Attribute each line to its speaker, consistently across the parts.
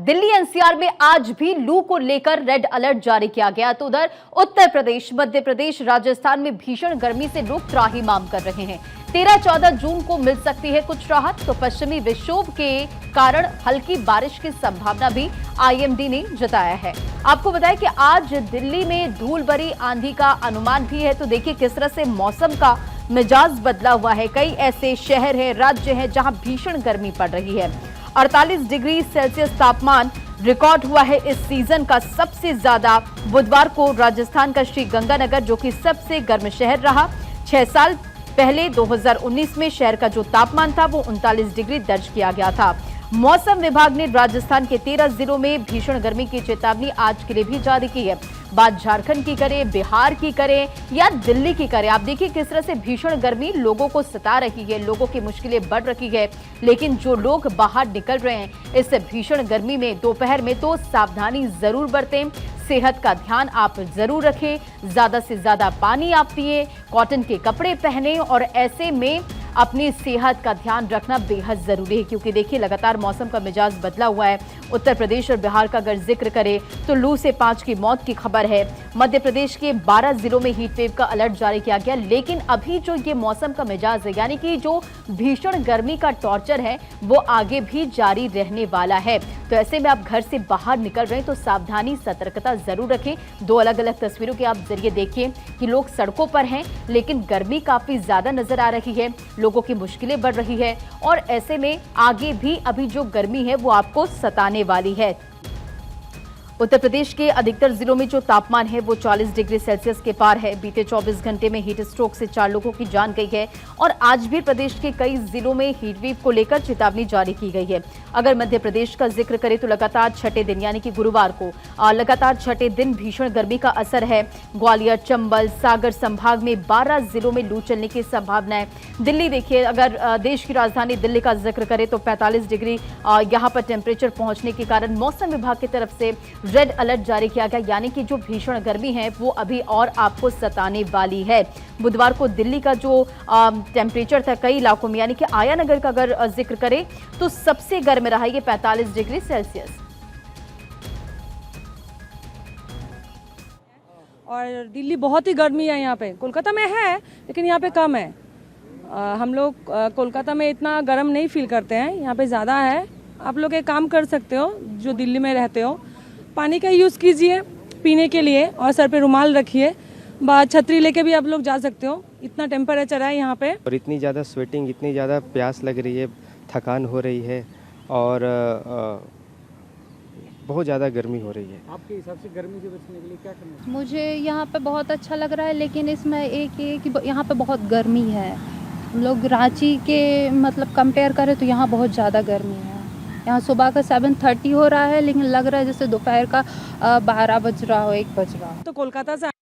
Speaker 1: Delhi NCR में आज भी लू को लेकर रेड अलर्ट जारी किया गया। तो उधर उत्तर प्रदेश, मध्य प्रदेश, राजस्थान में भीषण गर्मी से लोग त्राहिमाम कर रहे हैं। 13-14 जून को मिल सकती है कुछ राहत। तो पश्चिमी विक्षोभ के कारण हल्की बारिश की संभावना भी आईएमडी ने जताया है। आपको बताएं कि आज दिल्ली में धूल भरी आंधी का अनुमान भी है। तो देखिए किस तरह से मौसम का मिजाज बदला हुआ है। कई ऐसे शहर हैं, राज्य हैं जहां भीषण गर्मी पड़ रही है। 48 डिग्री सेल्सियस तापमान रिकॉर्ड हुआ है इस सीजन का सबसे ज्यादा। बुधवार को राजस्थान का श्री गंगानगर जो कि सबसे गर्म शहर रहा। 6 साल पहले 2019 में शहर का जो तापमान था वो 39 डिग्री दर्ज किया गया था। मौसम विभाग ने राजस्थान के 13 जिलों में भीषण गर्मी की चेतावनी आज के लिए भी जारी की है। बात झारखंड की करें, बिहार की करें या दिल्ली की करें, आप देखिए किस तरह से भीषण गर्मी लोगों को सता रही है, लोगों की मुश्किलें बढ़ रही है। लेकिन जो लोग बाहर निकल रहे हैं इस भीषण गर्मी में दोपहर में, तो सावधानी जरूर बरतें, सेहत का ध्यान आप जरूर रखें, ज्यादा से ज्यादा पानी आप पिए, कॉटन के कपड़े पहने और ऐसे में अपनी सेहत का ध्यान रखना बेहद जरूरी है। क्योंकि देखिए लगातार मौसम का मिजाज बदला हुआ है। उत्तर प्रदेश और बिहार का अगर जिक्र करें तो लू से 5 की मौत की खबर है। मध्य प्रदेश के 12 जिलों में हीट वेव का अलर्ट जारी किया गया। लेकिन अभी जो ये मौसम का मिजाज है, यानी कि जो भीषण गर्मी का टॉर्चर है, वो आगे भी जारी रहने वाला है। तो ऐसे में आप घर से बाहर निकल रहे हैं तो सावधानी, सतर्कता जरूर रखें। 2 अलग अलग तस्वीरों के आप जरिए देखिए कि लोग सड़कों पर हैं लेकिन गर्मी काफी ज्यादा नजर आ रही है, लोगों की मुश्किलें बढ़ रही है और ऐसे में आगे भी अभी जो गर्मी है वो आपको सताने वाली है। उत्तर प्रदेश के अधिकतर जिलों में जो तापमान है वो 40 डिग्री सेल्सियस के पार है। बीते 24 घंटे में हीट स्ट्रोक से 4 लोगों की जान गई है और आज भी प्रदेश के कई जिलों में हीट वेव को लेकर चेतावनी जारी की गई है। अगर मध्य प्रदेश का जिक्र करें तो लगातार 6ठे दिन यानी कि गुरुवार को लगातार 6ठे दिन भीषण गर्मी का असर है। ग्वालियर, चंबल, सागर संभाग में 12 जिलों में लू चलने की संभावना है। दिल्ली देखिए, अगर देश की राजधानी दिल्ली का जिक्र करें तो 45 डिग्री यहाँ पर टेम्परेचर पहुंचने के कारण मौसम विभाग की तरफ से रेड अलर्ट जारी किया गया, यानी कि जो भीषण गर्मी है वो अभी और आपको सताने वाली है। बुधवार को दिल्ली का जो टेम्परेचर था कई इलाकों में, यानी कि आया नगर का अगर जिक्र करें तो सबसे गर्म रहा ये 45 डिग्री सेल्सियस।
Speaker 2: और दिल्ली बहुत ही गर्मी है यहाँ पे। कोलकाता में है लेकिन यहाँ पे कम है। हम लोग कोलकाता में इतना गर्म नहीं फील करते हैं, यहाँ पे ज़्यादा है। आप लोग एक काम कर सकते हो जो दिल्ली में रहते हो, पानी का यूज़ कीजिए पीने के लिए और सर पे रुमाल रखिए। छतरी लेके भी आप लोग जा सकते हो, इतना टेम्परेचर है यहाँ पे।
Speaker 3: और इतनी ज़्यादा स्वेटिंग, इतनी ज़्यादा प्यास लग रही है, थकान हो रही है और बहुत ज़्यादा गर्मी हो रही है।
Speaker 4: आपके हिसाब से गर्मी से बचने के लिए क्या करना चाहिए?
Speaker 5: मुझे यहाँ पे बहुत अच्छा लग रहा है, लेकिन इसमें एक ये कि यहाँ पे बहुत गर्मी है। हम लोग रांची के मतलब कंपेयर करें तो यहाँ बहुत ज़्यादा गर्मी है। यहाँ सुबह का 7:30 हो रहा है लेकिन लग रहा है जैसे दोपहर का 12 बज रहा हो, 1 बज रहा हो।
Speaker 2: तो कोलकाता से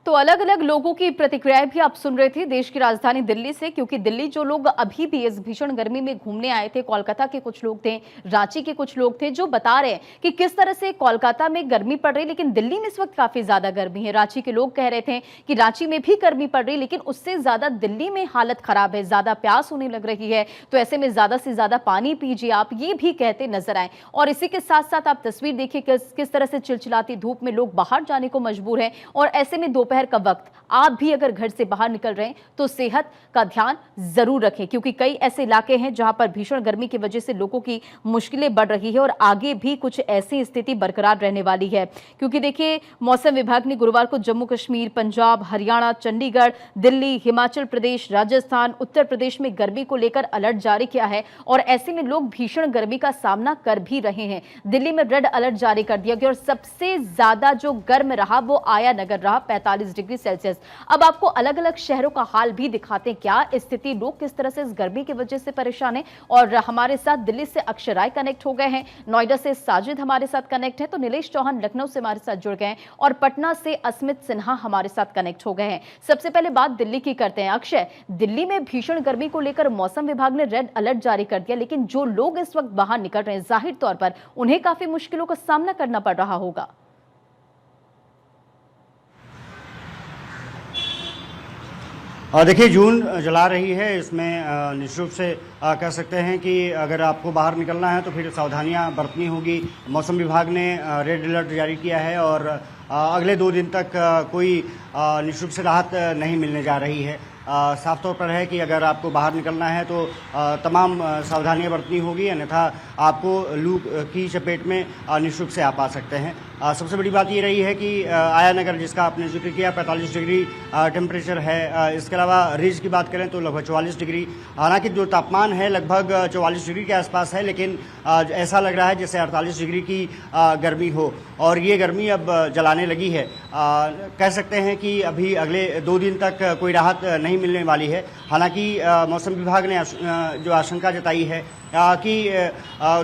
Speaker 1: तो अलग अलग लोगों की प्रतिक्रियाएं भी आप सुन रहे थे देश की राजधानी दिल्ली से। क्योंकि दिल्ली जो लोग अभी भी इस भीषण गर्मी में घूमने आए थे, कोलकाता के कुछ लोग थे, रांची के कुछ लोग थे, जो बता रहे हैं कि किस तरह से कोलकाता में गर्मी पड़ रही, लेकिन दिल्ली में इस वक्त काफी ज्यादा गर्मी है। रांची के लोग कह रहे थे कि रांची में भी गर्मी पड़ रही, लेकिन उससे ज्यादा दिल्ली में हालत खराब है, ज्यादा प्यास होने लग रही है। तो ऐसे में ज्यादा से ज्यादा पानी पीजिए, आप ये भी कहते नजर आए। और इसी के साथ साथ आप तस्वीर देखिए किस तरह से चिलचिलाती धूप में लोग बाहर जाने को मजबूर है। और ऐसे में दोपहर का वक्त आप भी अगर घर से बाहर निकल रहे हैं तो सेहत का ध्यान जरूर रखें। क्योंकि कई ऐसे इलाके हैं जहां पर भीषण गर्मी की वजह से लोगों की मुश्किलें बढ़ रही है और आगे भी कुछ ऐसी स्थिति बरकरार रहने वाली है। क्योंकि देखिए मौसम विभाग ने गुरुवार को जम्मू कश्मीर, पंजाब, हरियाणा, चंडीगढ़, दिल्ली, हिमाचल प्रदेश, राजस्थान, उत्तर प्रदेश में गर्मी को लेकर अलर्ट जारी किया है। और ऐसे में लोग भीषण गर्मी का सामना कर भी रहे हैं। दिल्ली में रेड अलर्ट जारी कर दिया गया और सबसे ज्यादा जो गर्म रहा वो आया नगर रहा, 45 डिग्री सेल्सियस। अब आपको अलग अलग शहरों का हाल भी दिखाते हैं, क्या स्थिति, लोग किस तरह से इस गर्मी की वजह से परेशान हैं। और हमारे साथ दिल्ली से अक्षय राय कनेक्ट हो गए हैं, नोएडा से साजिद हमारे साथ कनेक्ट है, तो नीलेश चौहान लखनऊ से हमारे साथ जुड़ गए हैं और पटना से अस्मित सिन्हा हमारे साथ कनेक्ट हो गए हैं। सबसे पहले बात दिल्ली की करते हैं। अक्षय, दिल्ली में भीषण गर्मी को लेकर मौसम विभाग ने रेड अलर्ट जारी कर दिया, लेकिन जो लोग इस वक्त बाहर निकल रहे हैं जाहिर तौर पर उन्हें काफी मुश्किलों का सामना करना पड़ रहा होगा।
Speaker 6: देखिए, जून जला रही है। इसमें निश्चित रूप से कह सकते हैं कि अगर आपको बाहर निकलना है तो फिर सावधानियां बरतनी होगी। मौसम विभाग ने रेड अलर्ट जारी किया है और अगले 2 दिन तक कोई निश्चित रूप से राहत नहीं मिलने जा रही है। साफ तौर पर है कि अगर आपको बाहर निकलना है तो तमाम सावधानियां बरतनी होगी, अन्यथा आपको लू की चपेट में निश्चित रूप से आप आ सकते हैं। सबसे बड़ी बात ये रही है कि आया नगर, जिसका आपने जिक्र किया, 45 डिग्री टेम्परेचर है। इसके अलावा रिज की बात करें तो लगभग 44 डिग्री। हालांकि जो तापमान है लगभग 44 डिग्री के आसपास है, लेकिन ऐसा लग रहा है जैसे 48 डिग्री की गर्मी हो, और ये गर्मी अब जलाने लगी है। कह सकते हैं कि अभी अगले 2 दिन तक कोई राहत नहीं मिलने वाली है। हालांकि मौसम विभाग ने जो आशंका जताई है कि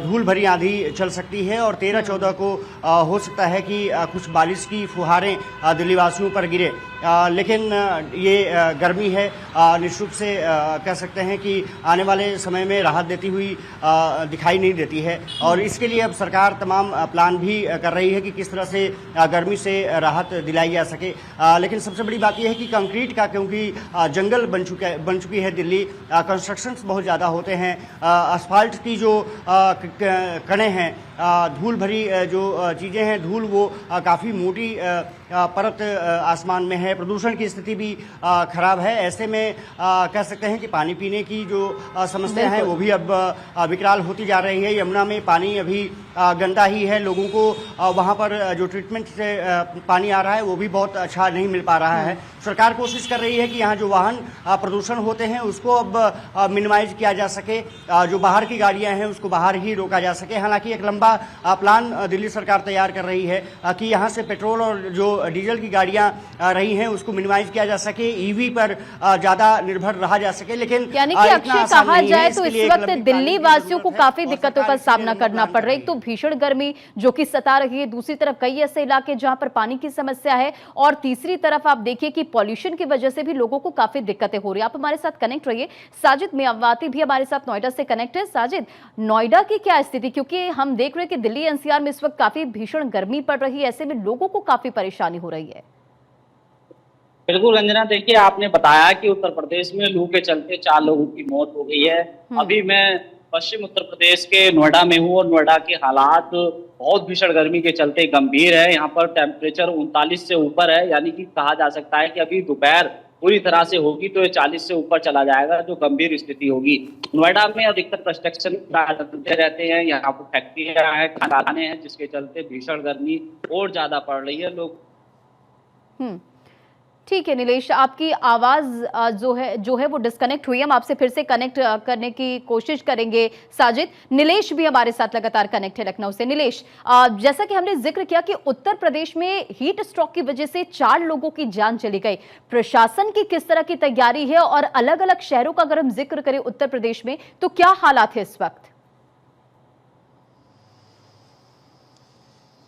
Speaker 6: धूल भरी आंधी चल सकती है और 13-14 को हो सकता है कि कुछ बारिश की फुहारें दिल्ली वासियों पर गिरे। लेकिन ये गर्मी है निश्चित रूप से कह सकते हैं कि आने वाले समय में राहत देती हुई दिखाई नहीं देती है, और इसके लिए अब सरकार तमाम प्लान भी कर रही है कि किस तरह से गर्मी से राहत दिलाई जा सके। लेकिन सबसे बड़ी बात यह है कि कंक्रीट का, क्योंकि जंगल बन चुकी है दिल्ली, कंस्ट्रक्शंस बहुत ज़्यादा होते हैं, असफाल्ट की जो कणें हैं, धूल भरी जो चीज़ें हैं, धूल वो काफ़ी मोटी परत आसमान में है। प्रदूषण की स्थिति भी खराब है। ऐसे में कह सकते हैं कि पानी पीने की जो समस्या है वो भी अब विकराल होती जा रही है। यमुना में पानी अभी गंदा ही है। लोगों को वहाँ पर जो ट्रीटमेंट से पानी आ रहा है वो भी बहुत अच्छा नहीं मिल पा रहा है। सरकार कोशिश कर रही है कि यहाँ जो वाहन प्रदूषण होते हैं उसको अब मिनिमाइज किया जा सके, जो बाहर की गाड़ियाँ हैं उसको बाहर ही रोका जा सके। हालांकि एक लंबा प्लान दिल्ली सरकार तैयार कर रही है कि यहाँ से पेट्रोल और जो डीजल की गाड़ियाँ रही हैं उसको मिनिमाइज किया जा सके, ईवी पर ज़्यादा निर्भर रहा जा सके। लेकिन
Speaker 1: यानी कि अक्षय कहा जाए तो इस वक्त दिल्ली वासियों को काफी दिक्कतों का सामना करना पड़ रहा है। एक तो भीषण गर्मी जो कि सता रही है, दूसरी तरफ कई ऐसे इलाके जहां पर पानी की समस्या है, और तीसरी तरफ आप देखिए कि पॉल्यूशन की वजह से भी लोगों को काफी दिक्कतें हो रही है। आप हमारे साथ कनेक्ट रहिए। साजिद मियावाती भी हमारे साथ नोएडा से कनेक्ट है। साजिद, नोएडा की क्या स्थिति, क्योंकि हम देख रहे हैं कि दिल्ली एनसीआर में इस वक्त काफी भीषण गर्मी पड़ रही है, ऐसे में लोगों को काफी परेशानी हो रही है।
Speaker 7: बिल्कुल रंजना, देखिए आपने बताया कि उत्तर प्रदेश में लू के चलते 4 लोगों की मौत हो गई है। अभी मैं पश्चिम उत्तर प्रदेश के नोएडा में हूँ और नोएडा के हालात बहुत भीषण गर्मी के चलते गंभीर है। यहाँ पर टेम्परेचर 39 से ऊपर है, यानी कि कहा जा सकता है कि अभी दोपहर पूरी तरह से होगी तो ये 40 से ऊपर चला जाएगा, जो गंभीर स्थिति होगी। नोएडा में अधिकतर कंस्ट्रक्शन चलते रहते हैं, यहाँ पर फैक्ट्रियां हैं, कारखाने हैं, जिसके चलते भीषण गर्मी और ज्यादा पड़ रही है। लोग
Speaker 1: ठीक है नीलेश, आपकी आवाज जो है वो डिस्कनेक्ट हुई है। हम आपसे फिर से कनेक्ट करने की कोशिश करेंगे। साजिद, नीलेश भी हमारे साथ लगातार कनेक्ट है लखनऊ से। नीलेश, जैसा कि हमने जिक्र किया कि उत्तर प्रदेश में हीट स्ट्रोक की वजह से 4 लोगों की जान चली गई। प्रशासन की किस तरह की तैयारी है, और अलग अलग शहरों का अगर हम जिक्र करें उत्तर प्रदेश में तो क्या हालात है इस वक्त?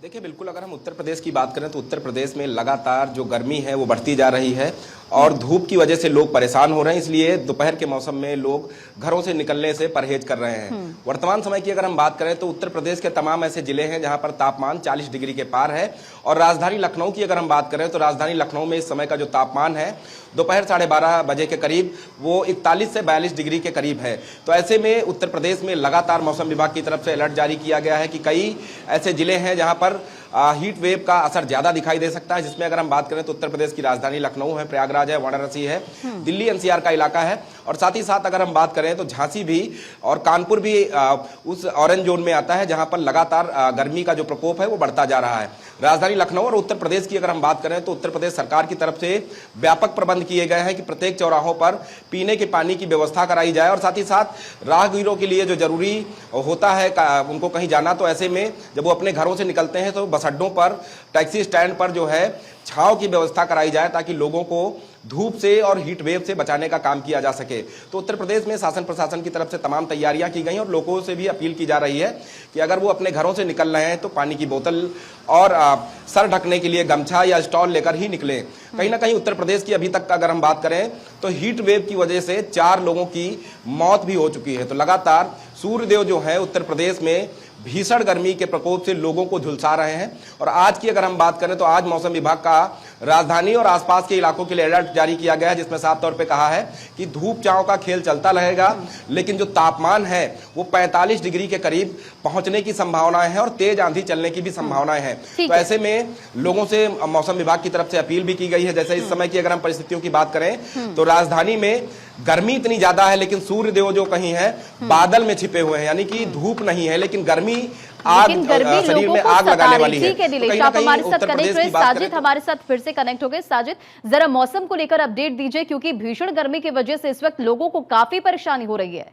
Speaker 8: देखिए, बिल्कुल अगर हम उत्तर प्रदेश की बात करें तो उत्तर प्रदेश में लगातार जो गर्मी है वो बढ़ती जा रही है और धूप की वजह से लोग परेशान हो रहे हैं। इसलिए दोपहर के मौसम में लोग घरों से निकलने से परहेज कर रहे हैं। वर्तमान समय की अगर हम बात करें तो उत्तर प्रदेश के तमाम ऐसे जिले हैं जहां पर तापमान 40 डिग्री के पार है, और राजधानी लखनऊ की अगर हम बात करें तो राजधानी लखनऊ में इस समय का जो तापमान है दोपहर 12:30 बजे के करीब वो 41 से 42 डिग्री के करीब है। तो ऐसे में उत्तर प्रदेश में लगातार मौसम विभाग की तरफ से अलर्ट जारी किया गया है कि कई ऐसे जिले हैं जहां पर हीट वेव का असर ज्यादा दिखाई दे सकता है, जिसमें अगर हम बात करें तो उत्तर प्रदेश की राजधानी लखनऊ है, प्रयागराज है, वाराणसी है, दिल्ली एनसीआर का इलाका है, और साथ ही साथ अगर हम बात करें तो झांसी भी और कानपुर भी उस ऑरेंज जोन में आता है जहां पर लगातार गर्मी का जो प्रकोप है वो बढ़ता जा रहा है। राजधानी लखनऊ और उत्तर प्रदेश की अगर हम बात करें तो उत्तर प्रदेश सरकार की तरफ से व्यापक प्रबंध किए गए हैं कि प्रत्येक चौराहों पर पीने के पानी की व्यवस्था कराई जाए, और साथ ही साथ राहगीरों के लिए जो जरूरी होता है उनको कहीं जाना, तो ऐसे में जब वो अपने घरों से निकलते हैं तो बस अड्डों पर, टैक्सी स्टैंड पर जो है छांव की व्यवस्था कराई जाए ताकि लोगों को धूप से और हीट वेव से बचाने का काम किया जा सके। तो उत्तर प्रदेश में शासन प्रशासन की तरफ से तमाम तैयारियां की गई और लोगों से भी अपील की जा रही है कि अगर वो अपने घरों से निकल रहे हैं तो पानी की बोतल और सर ढकने के लिए गमछा या स्टॉल लेकर ही निकलें। कहीं ना कहीं उत्तर प्रदेश की अभी तक अगर हम बात करें तो हीट वेव की वजह से 4 लोगों की मौत भी हो चुकी है। तो लगातार सूर्यदेव जो है उत्तर प्रदेश में भीषण गर्मी के प्रकोप से लोगों को झुलसा रहे हैं। और आज की अगर हम बात करें तो आज मौसम विभाग का राजधानी और आसपास के इलाकों के लिए अलर्ट जारी किया गया है, जिसमें साफ तौर पे कहा है कि धूप छांव का खेल चलता रहेगा, लेकिन जो तापमान है वो 45 डिग्री के करीब पहुंचने की संभावनाएं हैं और तेज आंधी चलने की भी संभावनाएं हैं। तो ऐसे में लोगों से मौसम विभाग की तरफ से अपील भी की गई है। जैसे इस समय की अगर हम परिस्थितियों की बात करें तो राजधानी में गर्मी इतनी ज्यादा है, लेकिन सूर्य देव जो कहीं है बादल में छिपे हुए हैं, यानी कि धूप नहीं है लेकिन गर्मी शरीर में आग लगाने वाली है।
Speaker 1: ठीक है दिलेश, आप हमारे साथ कनेक्ट हुए। साजिद हमारे साथ फिर से कनेक्ट हो गए। साजिद, जरा मौसम को लेकर अपडेट दीजिए, क्योंकि भीषण गर्मी की वजह से इस वक्त लोगों को काफी परेशानी हो रही है।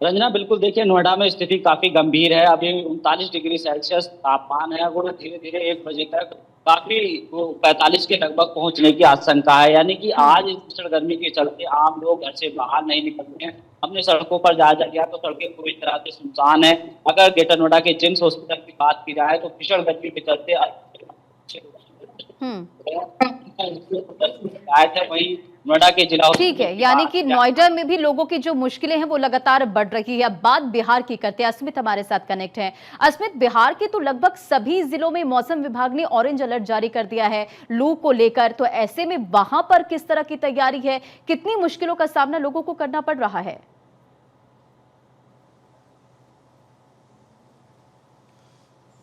Speaker 7: रंजना, बिल्कुल देखिए, नोएडा में स्थिति काफी गंभीर है। अभी 39 डिग्री सेल्सियस तापमान है, वो धीरे धीरे 1 बजे तक काफी 45 के लगभग पहुंचने की आशंका है। यानी कि आज इस भीषण गर्मी के चलते आम लोग घर से बाहर नहीं निकलते हैं। हमने सड़कों पर जायजा लिया तो सड़कें पूरी तरह से सुनसान है। अगर ग्रेटर नोएडा के जिम्स हॉस्पिटल की बात की जाए तो भीषण गर्मी के चलते वही नोएडा के जिला।
Speaker 1: ठीक है, यानी कि नोएडा में भी लोगों की जो मुश्किलें हैं वो लगातार बढ़ रही है। अब बात बिहार की करते हैं, अस्मित हमारे साथ कनेक्ट है। अस्मित, बिहार के तो लगभग सभी जिलों में मौसम विभाग ने ऑरेंज अलर्ट जारी कर दिया है लू को लेकर, तो ऐसे में वहां पर किस तरह की तैयारी है, कितनी मुश्किलों का सामना लोगों को करना पड़ रहा है?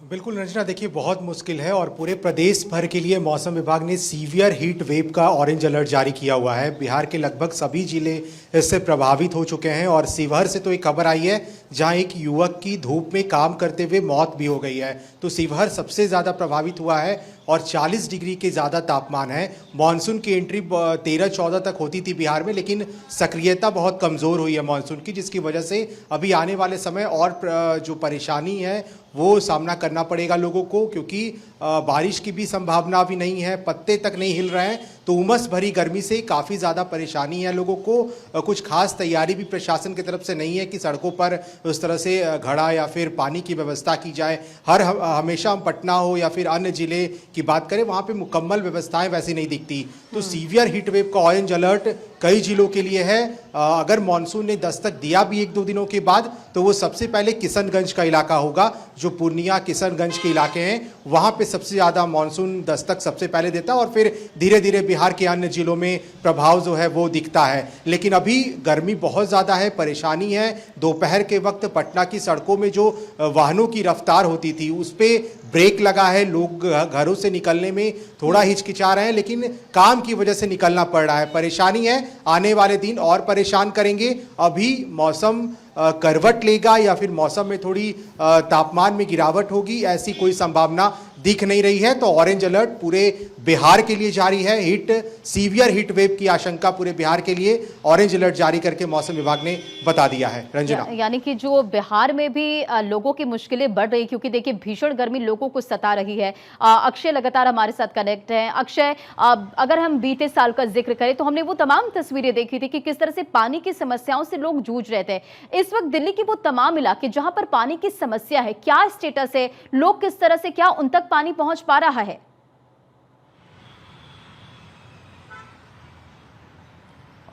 Speaker 9: बिल्कुल रंजना, देखिए बहुत मुश्किल है और पूरे प्रदेश भर के लिए मौसम विभाग ने सीवियर हीट वेव का ऑरेंज अलर्ट जारी किया हुआ है। बिहार के लगभग सभी जिले इससे प्रभावित हो चुके हैं और शिवहर से तो एक खबर आई है जहां एक युवक की धूप में काम करते हुए मौत भी हो गई है। तो शिवहर सबसे ज़्यादा प्रभावित हुआ है और 40 डिग्री के ज़्यादा तापमान है। मानसून की एंट्री 13-14 तक होती थी बिहार में, लेकिन सक्रियता बहुत कमज़ोर हुई है मानसून की, जिसकी वजह से अभी आने वाले समय और जो परेशानी है वो सामना करना पड़ेगा लोगों को, क्योंकि बारिश की भी संभावना अभी नहीं है, पत्ते तक नहीं हिल रहे हैं। तो उमस भरी गर्मी से काफ़ी ज़्यादा परेशानी है लोगों को। कुछ खास तैयारी भी प्रशासन की तरफ से नहीं है कि सड़कों पर उस तरह से घड़ा या फिर पानी की व्यवस्था की जाए। हमेशा हम पटना हो या फिर अन्य ज़िले की बात करें, वहाँ पे मुकम्मल व्यवस्थाएं वैसी नहीं दिखती। तो सीवियर हीट वेव का ऑरेंज अलर्ट कई जिलों के लिए है। अगर मानसून ने दस्तक दिया भी 1-2 दिनों के बाद, तो वो सबसे पहले किशनगंज का इलाका होगा। जो पूर्णिया किशनगंज के इलाके हैं वहाँ पे सबसे ज़्यादा मानसून दस्तक सबसे पहले देता है और फिर धीरे धीरे बिहार के अन्य जिलों में प्रभाव जो है वो दिखता है। लेकिन अभी गर्मी बहुत ज़्यादा है, परेशानी है। दोपहर के वक्त पटना की सड़कों में जो वाहनों की रफ्तार होती थी उस पर ब्रेक लगा है, लोग घरों से निकलने में थोड़ा हिचकिचा रहे हैं, लेकिन काम की वजह से निकलना पड़ रहा है। परेशानी है, आने वाले दिन और परेशान करेंगे। अभी मौसम करवट लेगा या फिर मौसम में थोड़ी तापमान में गिरावट होगी, ऐसी कोई संभावना दिख नहीं रही है। तो ऑरेंज अलर्ट पूरे बिहार के लिए जारी है। सीवियर हीट वेव की आशंका पूरे बिहार के लिए ऑरेंज अलर्ट जारी करके मौसम विभाग ने बता दिया है। रंजना, यानी
Speaker 1: कि जो बिहार में भी लोगों की मुश्किलें बढ़ रही, क्योंकि देखिए भीषण गर्मी लोगों को सता रही है। अक्षय लगातार हमारे साथ कनेक्ट है। अक्षय, अगर हम बीते साल का जिक्र करें तो हमने वो तमाम तस्वीरें देखी थी कि किस तरह से पानी की समस्याओं से लोग जूझ रहे थे। इस वक्त दिल्ली के वो तमाम इलाके जहां पर पानी की समस्या है, क्या स्टेटस है, लोग किस तरह से, क्या उन तक पानी पहुंच पा रहा है?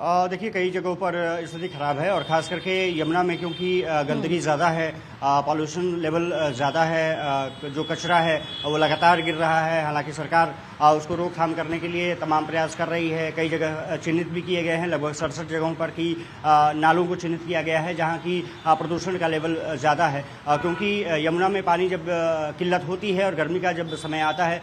Speaker 6: देखिए, कई जगहों पर स्थिति खराब है और ख़ास करके यमुना में, क्योंकि गंदगी ज़्यादा है, पॉल्यूशन लेवल ज़्यादा है, जो कचरा है वो लगातार गिर रहा है। हालांकि सरकार उसको रोकथाम करने के लिए तमाम प्रयास कर रही है। कई जगह चिन्हित भी किए गए हैं, लगभग 67 जगहों पर की नालों को चिन्हित किया गया है जहाँ की प्रदूषण का लेवल ज़्यादा है। क्योंकि यमुना में पानी जब किल्लत होती है और गर्मी का जब समय आता है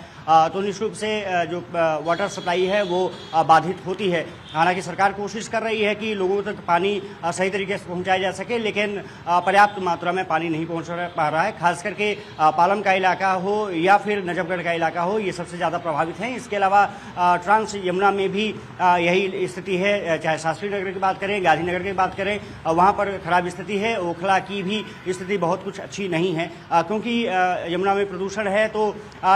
Speaker 6: तो निश्चित रूप से जो वाटर सप्लाई है वो बाधित होती है। हालांकि सरकार कोशिश कर रही है कि लोगों तक पानी सही तरीके से पहुंचाया जा सके, लेकिन पर्याप्त मात्रा में पानी नहीं पहुंच पा रहा है। खास करके पालम का इलाका हो या फिर नजफगढ़ का इलाका हो, ये सबसे ज़्यादा प्रभावित हैं। इसके अलावा ट्रांस यमुना में भी यही स्थिति है। चाहे शास्त्री नगर की बात करें, गांधीनगर की बात करें, वहाँ पर खराब स्थिति है। ओखला की भी स्थिति बहुत कुछ अच्छी नहीं है, क्योंकि यमुना में प्रदूषण है। तो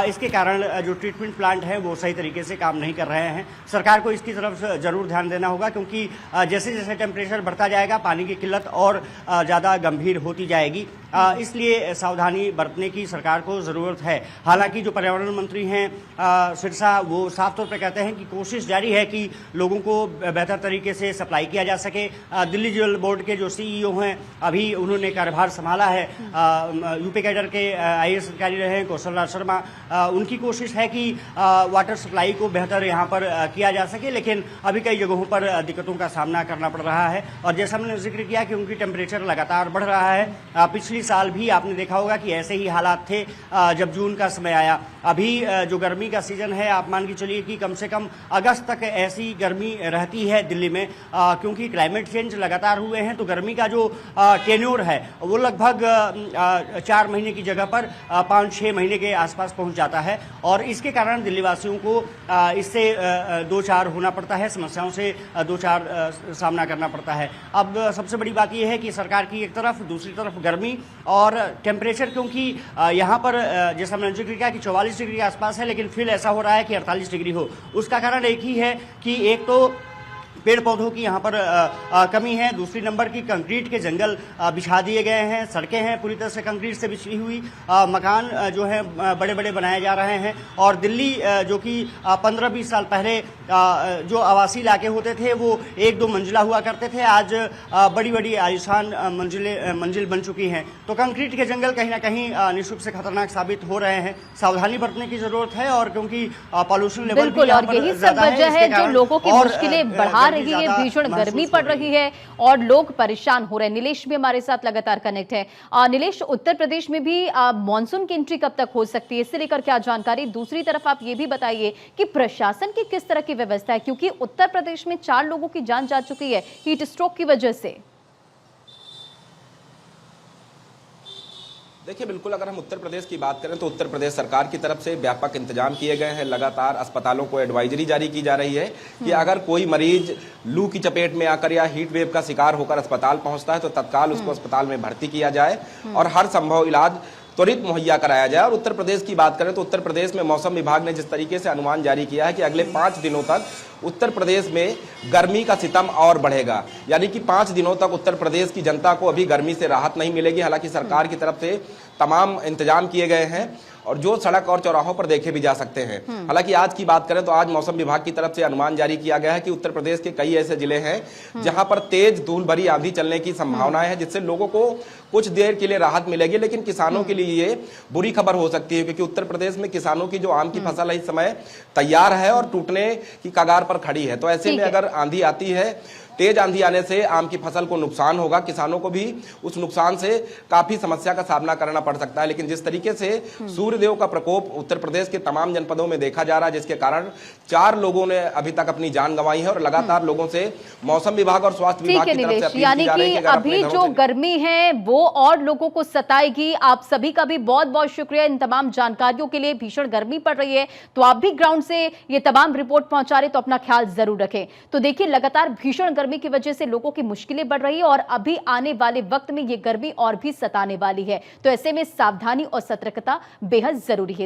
Speaker 6: इसके कारण जो ट्रीटमेंट प्लांट है वो सही तरीके से काम नहीं कर रहे हैं। सरकार को इसकी तरफ जरूर ध्यान देना होगा कि क्योंकि जैसे जैसे टेम्परेचर बढ़ता जाएगा पानी की किल्लत और ज़्यादा गंभीर होती जाएगी। इसलिए सावधानी बरतने की सरकार को ज़रूरत है। हालांकि जो पर्यावरण मंत्री हैं सिरसा, वो साफ तौर पर कहते हैं कि कोशिश जारी है कि लोगों को बेहतर तरीके से सप्लाई किया जा सके। दिल्ली जल बोर्ड के जो CEO हैं, अभी उन्होंने कार्यभार संभाला है, यूपी कैडर के IAS अधिकारी रहे हैं कौशल राज शर्मा, उनकी कोशिश है कि वाटर सप्लाई को बेहतर यहाँ पर किया जा सके, लेकिन अभी कई जगहों पर दिक्कतों का सामना करना पड़ रहा है। और जैसा हमने जिक्र किया कि उनकी टेम्परेचर लगातार बढ़ रहा है। पिछली साल भी आपने देखा होगा कि ऐसे ही हालात थे जब जून का समय आया। अभी जो गर्मी का सीजन है, आप मान के चलिए कि कम से कम अगस्त तक ऐसी गर्मी रहती है दिल्ली में, क्योंकि क्लाइमेट चेंज लगातार हुए हैं। तो गर्मी का जो टेन्योर है वो लगभग 4 महीने की जगह पर 5-6 महीने के आसपास पहुंच जाता है, और इसके कारण दिल्ली वासियों को इससे दो चार होना पड़ता है, समस्याओं से दो चार सामना करना पड़ता है। अब सबसे बड़ी बात यह है कि सरकार की एक तरफ, दूसरी तरफ गर्मी और टेम्परेचर, क्योंकि यहाँ पर जैसा मैंने जिक्र किया कि 44 डिग्री के आसपास है, लेकिन फील ऐसा हो रहा है कि 48 डिग्री हो। उसका कारण एक ही है कि एक तो पेड़ पौधों की यहाँ पर कमी है, दूसरी नंबर की कंक्रीट के जंगल बिछा दिए गए हैं, सड़कें हैं पूरी तरह से कंक्रीट से बिछी हुई, मकान जो है बड़े बड़े बनाए जा रहे हैं। और दिल्ली जो कि 15-20 साल पहले जो आवासीय इलाके होते थे वो 1-2 मंजिला हुआ करते थे, आज बड़ी बड़ी आलीशान मंजिल बन चुकी हैं। तो कंक्रीट के जंगल कहीं ना कहीं निश्चित से खतरनाक साबित हो रहे हैं। सावधानी बरतने की जरूरत है, और क्योंकि पॉल्यूशन लेवल
Speaker 1: बिल्कुल, और यही सब वजह है जो लोगों की मुश्किलें बढ़ा रही है, भीषण गर्मी पड़ रही है और लोग परेशान हो रहे हैं। नीलेश भी हमारे साथ लगातार कनेक्ट है। नीलेश, उत्तर प्रदेश में भी मॉनसून की एंट्री कब तक हो सकती है, इससे लेकर क्या जानकारी? दूसरी तरफ आप ये भी बताइए कि प्रशासन की किस तरह की व्यवस्था है, क्योंकि उत्तर प्रदेश में 4 लोगों की जान जा चुकी है हीट स्ट्रोक की वजह से।
Speaker 8: देखिए, बिल्कुल अगर हम उत्तर प्रदेश की बात करें तो उत्तर प्रदेश सरकार की तरफ से व्यापक इंतजाम किए गए हैं। लगातार अस्पतालों को एडवाइजरी जारी की जा रही है कि अगर कोई मरीज लू की चपेट में आकर या हीट वेव का शिकार होकर अस्पताल पहुंचता है तो तत्काल उसको अस्पताल में भर्ती किया जाए और हर संभव इलाज त्वरित मुहैया कराया जाए। और उत्तर प्रदेश की बात करें तो उत्तर प्रदेश में मौसम विभाग ने जिस तरीके से अनुमान जारी किया है कि अगले 5 दिनों तक उत्तर प्रदेश में गर्मी का सितम और बढ़ेगा, यानी कि 5 दिनों तक उत्तर प्रदेश की जनता को अभी गर्मी से राहत नहीं मिलेगी। हालांकि सरकार की तरफ से तमाम इंतजाम किए गए हैं और जो सड़क और चौराहों पर देखे भी जा सकते हैं। हालांकि आज की बात करें तो आज मौसम विभाग की तरफ से अनुमान जारी किया गया है कि उत्तर प्रदेश के कई ऐसे जिले हैं जहां पर तेज धूल भरी आंधी चलने की संभावना है, जिससे लोगों को कुछ देर के लिए राहत मिलेगी। लेकिन किसानों के लिए ये बुरी खबर हो सकती है, क्योंकि उत्तर प्रदेश में किसानों की जो आम की फसल है इस समय तैयार है और टूटने की कगार पर खड़ी है। तो ऐसे में अगर आंधी आती है, तेज आंधी आने से आम की फसल को नुकसान होगा, किसानों को भी उस नुकसान से काफी समस्या का सामना करना पड़ सकता है। लेकिन जिस तरीके से सूर्यदेव का प्रकोप उत्तर प्रदेश के तमाम जनपदों में देखा जा रहा है, जिसके कारण 4 लोगों ने अभी तक अपनी जान गंवाई है और लगातार लोगों से मौसम विभाग और स्वास्थ्य विभाग की तरफ से अपील की जा रही है कि
Speaker 1: अभी जो गर्मी है वो और लोगों को सताएगी। आप सभी का भी बहुत बहुत शुक्रिया इन तमाम जानकारियों के लिए। भीषण गर्मी पड़ रही है तो आप भी ग्राउंड से ये तमाम रिपोर्ट पहुंचा रहे, तो अपना ख्याल जरूर रखें। तो देखिए, लगातार भीषण गर्मी की वजह से लोगों की मुश्किलें बढ़ रही है और अभी आने वाले वक्त में ये गर्मी और भी सताने वाली है। तो ऐसे में सावधानी और सतर्कता बेहद जरूरी है।